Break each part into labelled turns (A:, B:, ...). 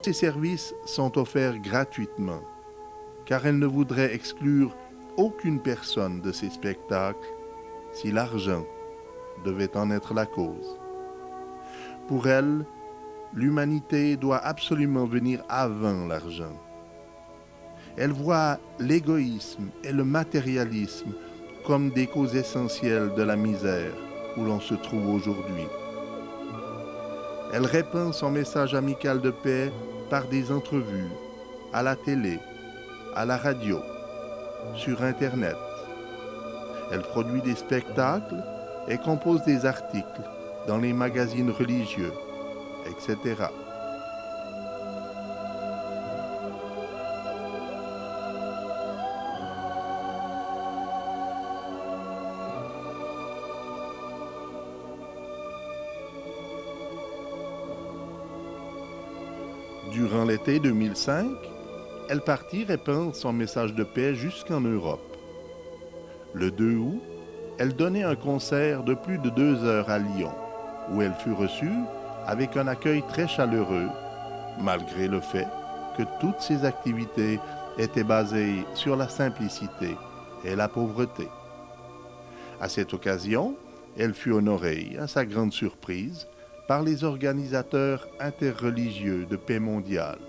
A: Ces services sont offerts gratuitement, car elle ne voudrait exclure aucune personne de ces spectacles si l'argent devait en être la cause. Pour elle, l'humanité doit absolument venir avant l'argent. Elle voit l'égoïsme et le matérialisme comme des causes essentielles de la misère où l'on se trouve aujourd'hui. Elle répand son message amical de paix par des entrevues, à la télé, à la radio, sur Internet. Elle produit des spectacles et compose des articles dans les magazines religieux, etc. Durant l'été 2005, elle partit répandre son message de paix jusqu'en Europe. Le 2 août, elle donnait un concert de plus de 2 heures à Lyon, où elle fut reçue avec un accueil très chaleureux, malgré le fait que toutes ses activités étaient basées sur la simplicité et la pauvreté. À cette occasion, elle fut honorée, à sa grande surprise, par les organisateurs interreligieux de paix mondiale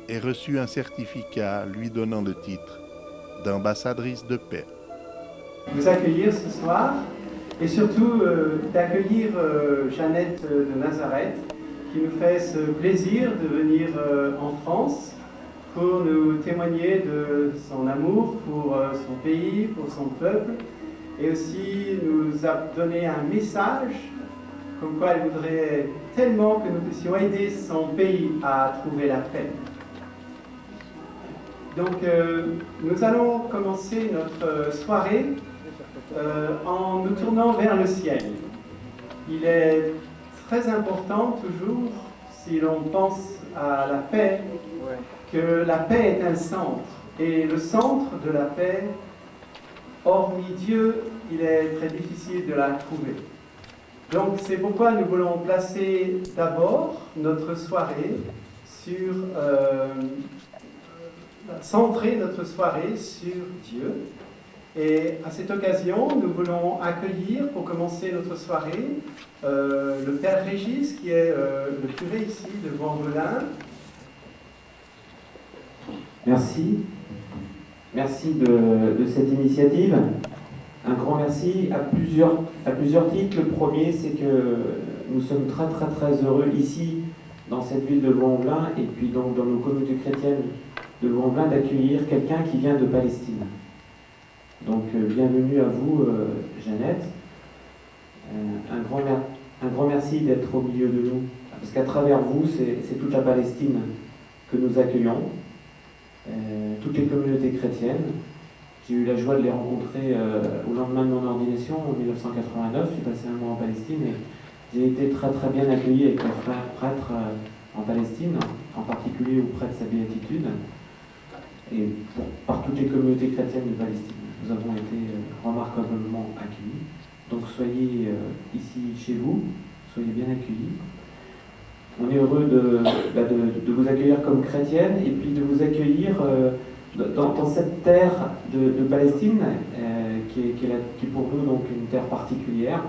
A: et reçut un certificat lui donnant le titre d'ambassadrice de paix.
B: Vous accueillir ce soir et surtout d'accueillir Jeannette de Nazareth qui nous fait ce plaisir de venir en France pour nous témoigner de son amour pour son pays, pour son peuple et aussi nous a donné un message comme quoi elle voudrait tellement que nous puissions aider son pays à trouver la paix. Donc nous allons commencer notre soirée en nous tournant vers le ciel. Il est très important toujours, si l'on pense à la paix, que la paix est un centre. Et le centre de la paix, hormis Dieu, il est très difficile de la trouver. Donc c'est pourquoi nous voulons placer d'abord notre soirée sur... centrer notre soirée sur Dieu. Et à cette occasion, nous voulons accueillir, pour commencer notre soirée, le Père Régis, qui est le curé ici de Vaux-en-Velin.
C: Merci. Merci de cette initiative. Un grand merci à plusieurs titres. Le premier, c'est que nous sommes très très très heureux ici, dans cette ville de Vaux-en-Velin, et puis donc dans nos communautés chrétiennes de Vaux-en-Velin, d'accueillir quelqu'un qui vient de Palestine. Donc bienvenue à vous, Jeannette. Un grand merci d'être au milieu de nous, parce qu'à travers vous, c'est toute la Palestine que nous accueillons, toutes les communautés chrétiennes. J'ai eu la joie de les rencontrer au lendemain de mon ordination en 1989. Je suis passé un mois en Palestine et j'ai été très très bien accueilli avec le frère prêtre en Palestine, en particulier auprès de sa béatitude, et par toutes les communautés chrétiennes de Palestine. Nous avons été remarquablement accueillis. Donc soyez ici chez vous, soyez bien accueillis. On est heureux de vous accueillir comme chrétienne et puis de vous accueillir dans cette terre de Palestine qui est pour nous donc une terre particulière,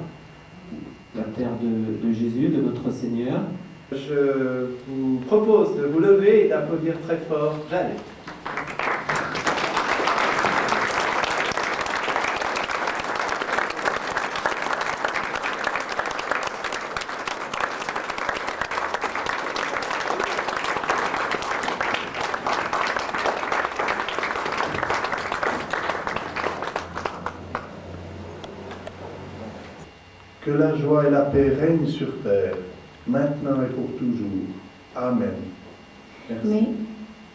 C: la terre de Jésus, de notre Seigneur.
B: Je vous propose de vous lever et d'applaudir très fort Jeannette.
A: Que la joie et la paix règnent sur terre, maintenant et pour toujours. Amen. Merci.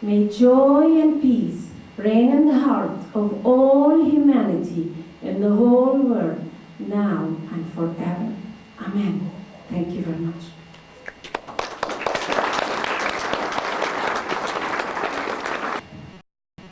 D: May joy and peace reign in the heart of all humanity in the whole world, now and forever. Amen.